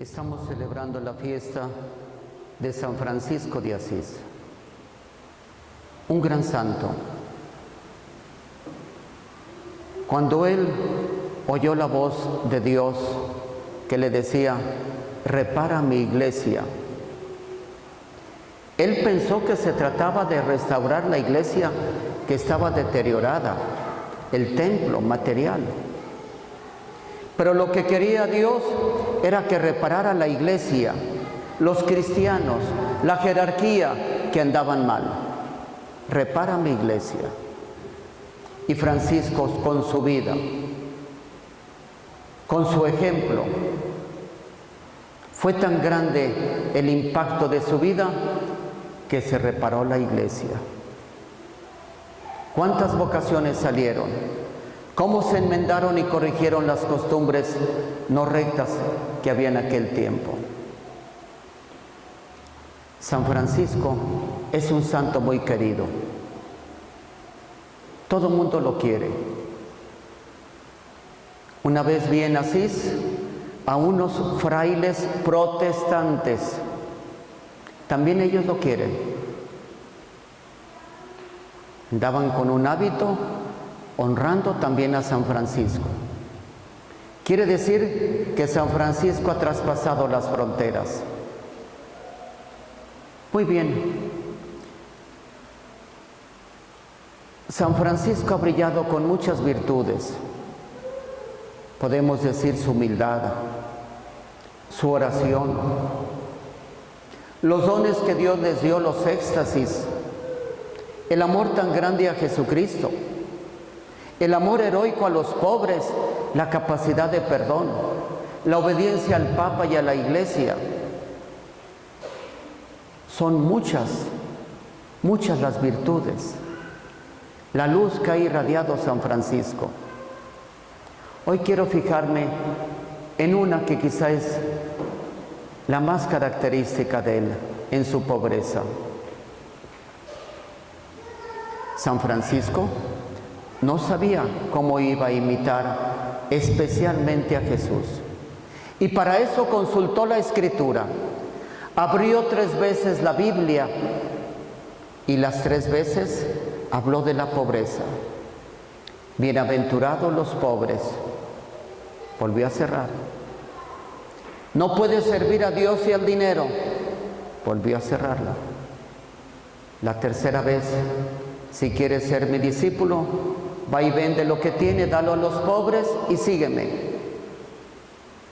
Estamos celebrando la fiesta de San Francisco de Asís, un gran santo. Cuando él oyó la voz de Dios que le decía, repara mi iglesia, él pensó que se trataba de restaurar la iglesia que estaba deteriorada, el templo material. Pero lo que quería Dios era que reparara la iglesia, los cristianos, la jerarquía que andaban mal. Repara mi iglesia. Y Francisco, con su vida, con su ejemplo, fue tan grande el impacto de su vida que se reparó la iglesia. ¿Cuántas vocaciones salieron? ¿Cómo se enmendaron y corrigieron las costumbres no rectas que había en aquel tiempo? San Francisco es un santo muy querido. Todo el mundo lo quiere. Una vez vi en Asís a unos frailes protestantes. También ellos lo quieren. Andaban con un hábito honrando también a San Francisco. Quiere decir que San Francisco ha traspasado las fronteras. Muy bien. San Francisco ha brillado con muchas virtudes. Podemos decir su humildad, su oración, los dones que Dios les dio, los éxtasis, el amor tan grande a Jesucristo, el amor heroico a los pobres, la capacidad de perdón, la obediencia al Papa y a la Iglesia. Son muchas las virtudes. La luz que ha irradiado San Francisco. Hoy quiero fijarme en una que quizá es la más característica de él, en su pobreza. San Francisco no sabía cómo iba a imitar especialmente a Jesús. Y para eso consultó la Escritura. Abrió 3 veces la Biblia y las 3 veces habló de la pobreza. Bienaventurados los pobres. Volvió a cerrar. No puede servir a Dios y al dinero. Volvió a cerrarla. La 3ª vez, si quieres ser mi discípulo, va y vende lo que tiene, dalo a los pobres y sígueme.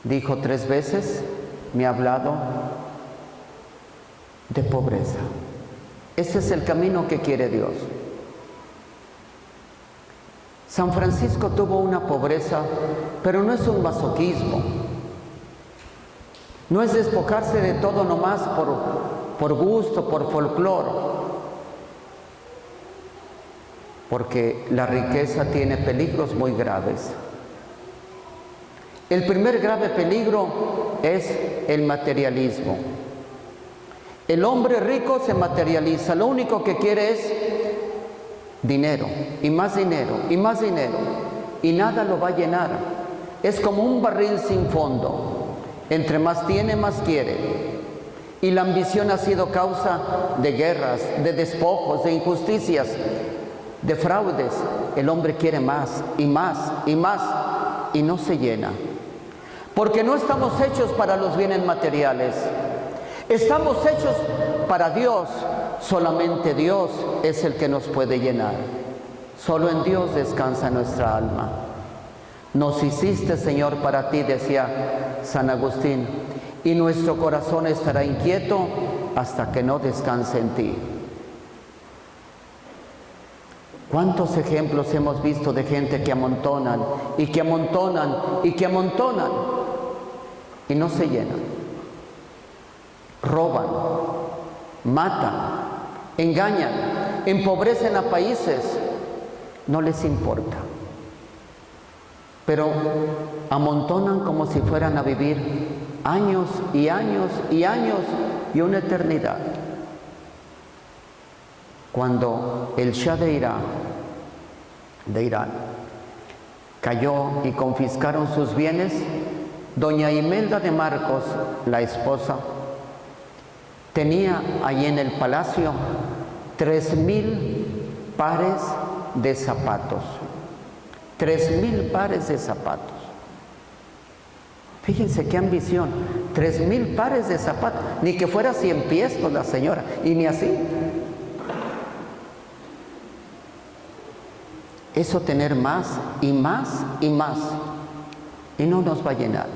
Dijo 3 veces, me ha hablado de pobreza. Ese es el camino que quiere Dios. San Francisco tuvo una pobreza, pero no es un masoquismo. No es despojarse de todo nomás por gusto, por folclore. Porque la riqueza tiene peligros muy graves. El primer grave peligro es el materialismo. El hombre rico se materializa, lo único que quiere es dinero, y más dinero, y más dinero, y nada lo va a llenar. Es como un barril sin fondo. Entre más tiene, más quiere. Y la ambición ha sido causa de guerras, de despojos, de injusticias, de fraudes. El hombre quiere más y más y más y no se llena, porque no estamos hechos para los bienes materiales, estamos hechos para Dios. Solamente Dios es el que nos puede llenar. Solo en Dios descansa nuestra alma. Nos hiciste, Señor, para ti, decía San Agustín, y nuestro corazón estará inquieto hasta que no descanse en ti. ¿Cuántos ejemplos hemos visto de gente que amontonan y que amontonan y que amontonan y no se llenan? Roban, matan, engañan, empobrecen a países, no les importa. Pero amontonan como si fueran a vivir años y años y años y una eternidad. Cuando el Shah de Irán cayó y confiscaron sus bienes, doña Imelda de Marcos, la esposa, tenía allí en el palacio 3,000 pares de zapatos. 3,000 pares de zapatos. Fíjense qué ambición. 3,000 pares de zapatos. Ni que fuera 100 pies con la señora. Y ni así. Eso tener más y más y más. Y no nos va a llenar.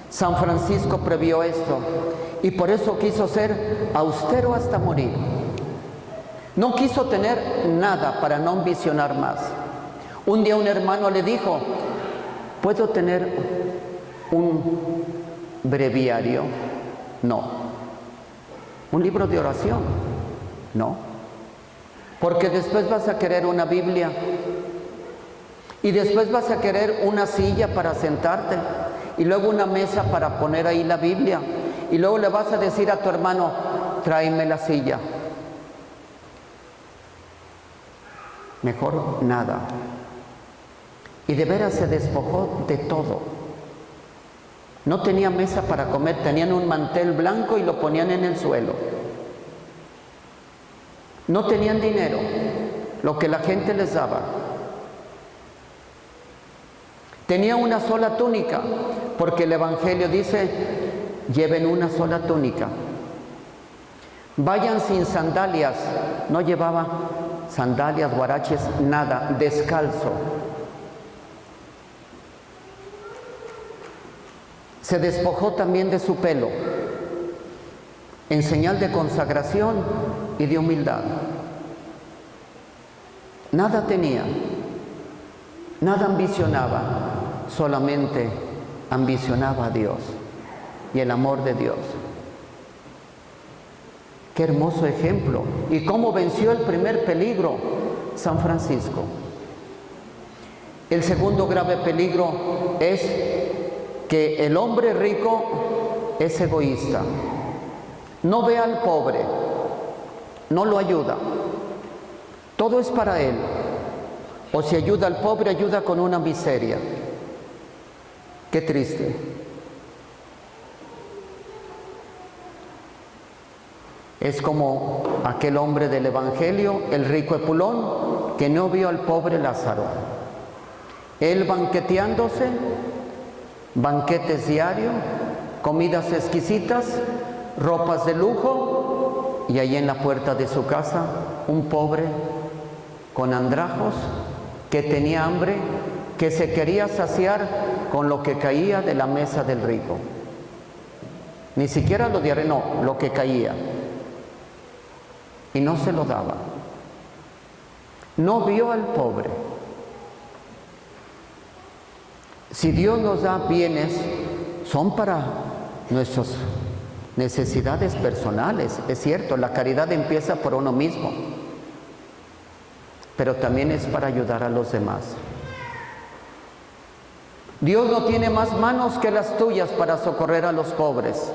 San Francisco previó esto. Y por eso quiso ser austero hasta morir. No quiso tener nada para no ambicionar más. Un día un hermano le dijo: ¿puedo tener un breviario? No. ¿Un libro de oración? No. Porque después vas a querer una Biblia. Y después vas a querer una silla para sentarte. Y luego una mesa para poner ahí la Biblia. Y luego le vas a decir a tu hermano: tráeme la silla. Mejor nada. Y de veras se despojó de todo. No tenía mesa para comer, tenían un mantel blanco y lo ponían en el suelo. No tenían dinero, lo que la gente les daba. Tenía una sola túnica, porque el Evangelio dice: lleven una sola túnica. Vayan sin sandalias. No llevaba sandalias, guaraches, nada, descalzo. Se despojó también de su pelo, en señal de consagración y de humildad. Nada tenía, nada ambicionaba, solamente ambicionaba a Dios y el amor de Dios. Qué hermoso ejemplo. Y cómo venció el primer peligro San Francisco. El segundo grave peligro es que el hombre rico es egoísta. No ve al pobre, no lo ayuda. Todo es para él. O si ayuda al pobre, ayuda con una miseria. Qué triste. Es como aquel hombre del Evangelio, el rico Epulón, que no vio al pobre Lázaro. Él banqueteándose, banquetes diarios, comidas exquisitas, ropas de lujo, y ahí en la puerta de su casa, un pobre con andrajos, que tenía hambre, que se quería saciar con lo que caía de la mesa del rico. Ni siquiera lo diario, no, lo que caía. Y no se lo daba. No vio al pobre. Si Dios nos da bienes, son para nuestras necesidades personales. Es cierto, la caridad empieza por uno mismo, pero también es para ayudar a los demás. Dios no tiene más manos que las tuyas para socorrer a los pobres.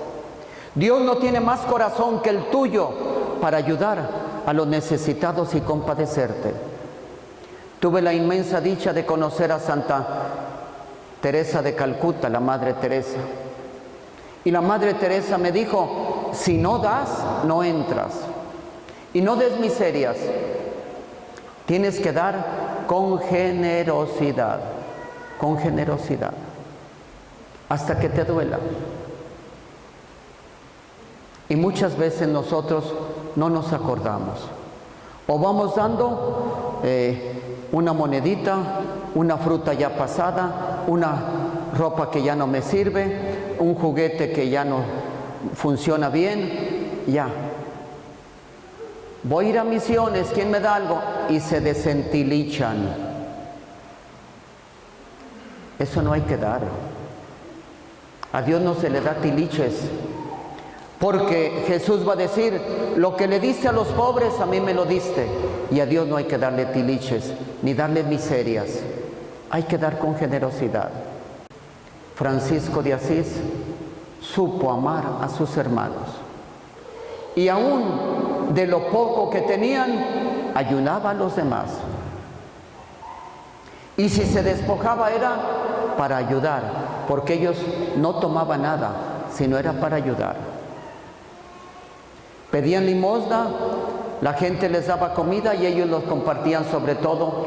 Dios no tiene más corazón que el tuyo para ayudar a los necesitados y compadecerte. Tuve la inmensa dicha de conocer a Santa Teresa de Calcuta, la Madre Teresa. Y la Madre Teresa me dijo: si no das, no entras. Y no des miserias. Tienes que dar con generosidad. Con generosidad. Hasta que te duela. Y muchas veces nosotros no nos acordamos. O vamos dando una monedita, una fruta ya pasada, una ropa que ya no me sirve, un juguete que ya no funciona bien, ya. Voy a ir a misiones, ¿quién me da algo? Y se desentilchan. Eso no hay que dar. A Dios no se le da tiliches. Porque Jesús va a decir: lo que le diste a los pobres, a mí me lo diste. Y a Dios no hay que darle tiliches, ni darle miserias. Hay que dar con generosidad. Francisco de Asís supo amar a sus hermanos. Y aún de lo poco que tenían, ayudaba a los demás. Y si se despojaba era para ayudar porque ellos no tomaban nada, sino era para ayudar. Pedían limosna, la gente les daba comida y ellos los compartían sobre todo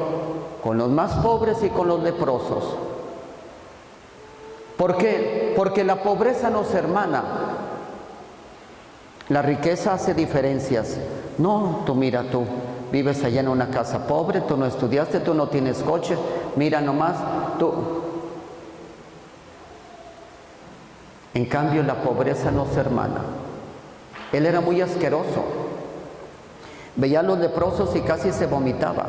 con los más pobres y con los leprosos. ¿Por qué? Porque la pobreza nos hermana. La riqueza hace diferencias. No, tú mira, tú vives allá en una casa pobre, tú no estudiaste, tú no tienes coche, mira nomás, tú. En cambio, la pobreza nos hermana. Él era muy asqueroso. Veía a los leprosos y casi se vomitaba.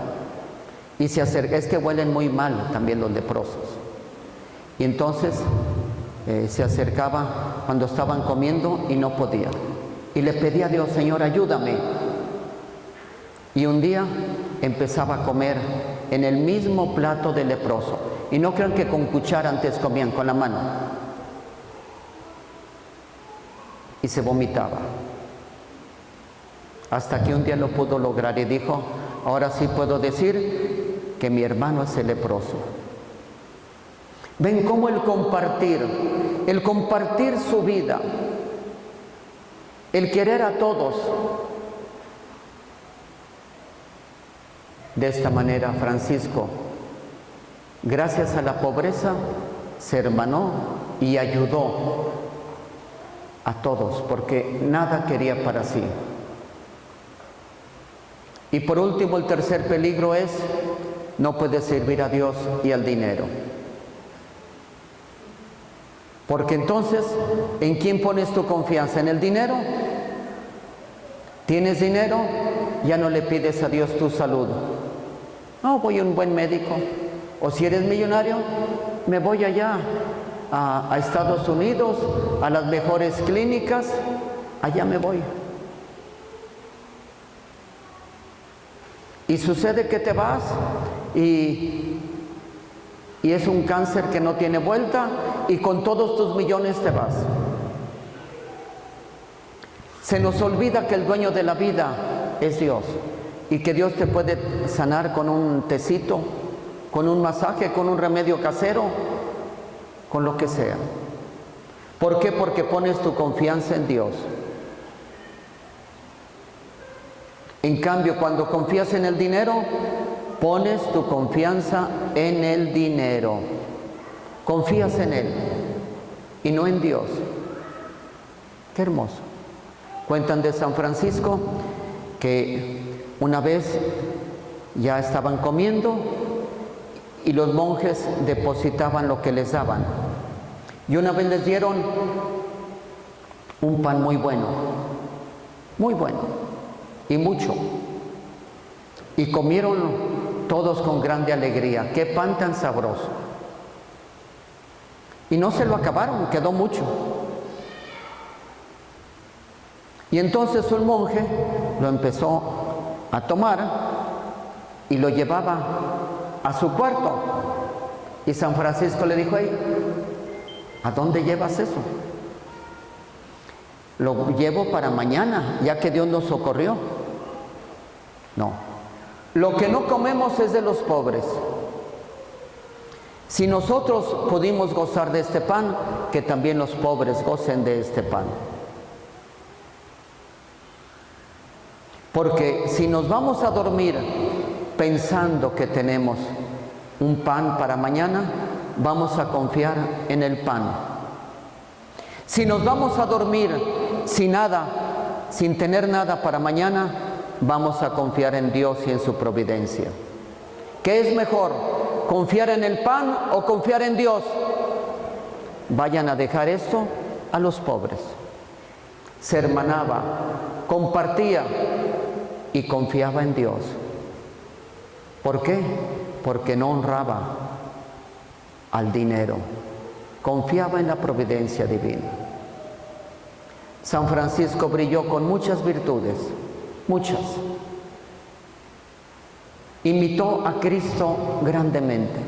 Y se acerca, es que huelen muy mal también los leprosos. Y entonces se acercaba cuando estaban comiendo y no podía. Y le pedía a Dios, Señor, ayúdame. Y un día empezaba a comer en el mismo plato del leproso. Y no crean que con cuchara antes comían, con la mano. Y se vomitaba. Hasta que un día lo pudo lograr y dijo, ahora sí puedo decir que mi hermano es el leproso. Ven cómo el compartir su vida, el querer a todos. De esta manera, Francisco, gracias a la pobreza, se hermanó y ayudó a todos, porque nada quería para sí. Y por último, el tercer peligro es, no puedes servir a Dios y al dinero. Porque entonces, ¿en quién pones tu confianza? ¿En el dinero? ¿Tienes dinero? Ya no le pides a Dios tu salud. No, voy a un buen médico. O si eres millonario, me voy allá a Estados Unidos, a las mejores clínicas, allá me voy. Y sucede que te vas y es un cáncer que no tiene vuelta y con todos tus millones te vas. Se nos olvida que el dueño de la vida es Dios y que Dios te puede sanar con un tecito, con un masaje, con un remedio casero, con lo que sea. ¿Por qué? Porque pones tu confianza en Dios. En cambio, cuando confías en el dinero, pones tu confianza en el dinero. Confías en Él y no en Dios. Qué hermoso. Cuentan de San Francisco que una vez ya estaban comiendo y los monjes depositaban lo que les daban. Y una vez les dieron un pan muy bueno y mucho. Y comieron todos con grande alegría. ¡Qué pan tan sabroso! Y no se lo acabaron, quedó mucho. Y entonces un monje lo empezó a tomar y lo llevaba a su cuarto. Y San Francisco le dijo, hey, ¿a dónde llevas eso? Lo llevo para mañana, ya que Dios nos socorrió. No, lo que no comemos es de los pobres. Si nosotros pudimos gozar de este pan, que también los pobres gocen de este pan. Porque si nos vamos a dormir pensando que tenemos un pan para mañana, vamos a confiar en el pan. Si nos vamos a dormir sin nada, sin tener nada para mañana, vamos a confiar en Dios y en su providencia. ¿Qué es mejor? ¿Confiar en el pan o confiar en Dios? Vayan a dejar esto a los pobres. Se hermanaba, compartía y confiaba en Dios. ¿Por qué? Porque no honraba al dinero. Confiaba en la providencia divina. San Francisco brilló con muchas virtudes, muchas. Imitó a Cristo grandemente.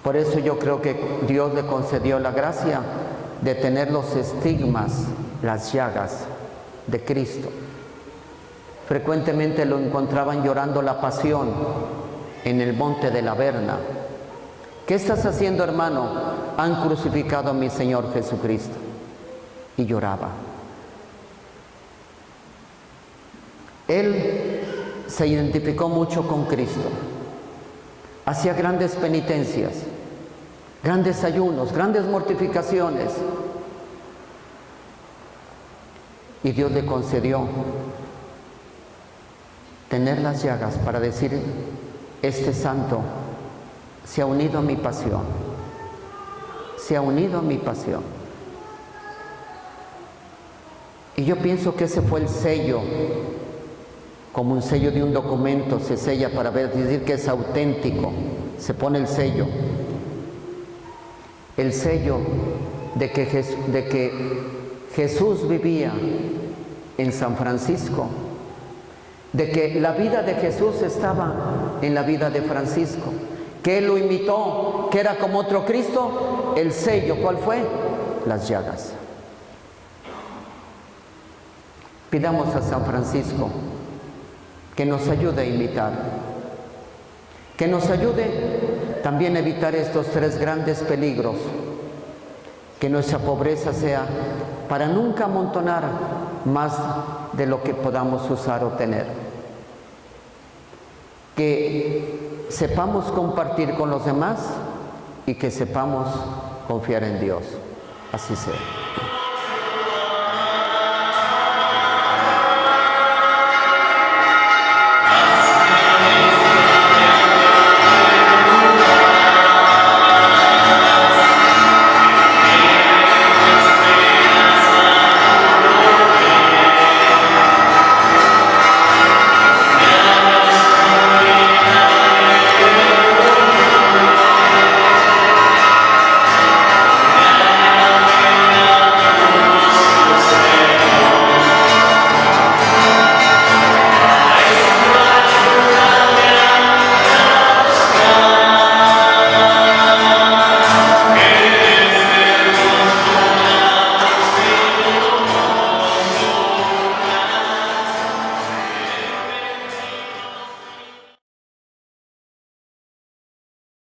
Por eso yo creo que Dios le concedió la gracia de tener los estigmas, las llagas de Cristo. Frecuentemente lo encontraban llorando la pasión en el monte de la Verna. ¿qué estás haciendo, hermano? Han crucificado a mi Señor Jesucristo. Y lloraba. Él se identificó mucho con Cristo. Hacía grandes penitencias, grandes ayunos, grandes mortificaciones. Y Dios le concedió tener las llagas para decir, este santo se ha unido a mi pasión, se ha unido a mi pasión. Y yo pienso que ese fue el sello, como un sello de un documento, se sella para decir que es auténtico, se pone el sello de que Jesús vivía en San Francisco, de que la vida de Jesús estaba en la vida de Francisco, que él lo imitó, que era como otro Cristo. El sello, ¿cuál fue? Las llagas. Pidamos a San Francisco que nos ayude a imitar, que nos ayude también a evitar estos tres grandes peligros, que nuestra pobreza sea para nunca amontonar más de lo que podamos usar o tener, que sepamos compartir con los demás y que sepamos confiar en Dios. Así sea.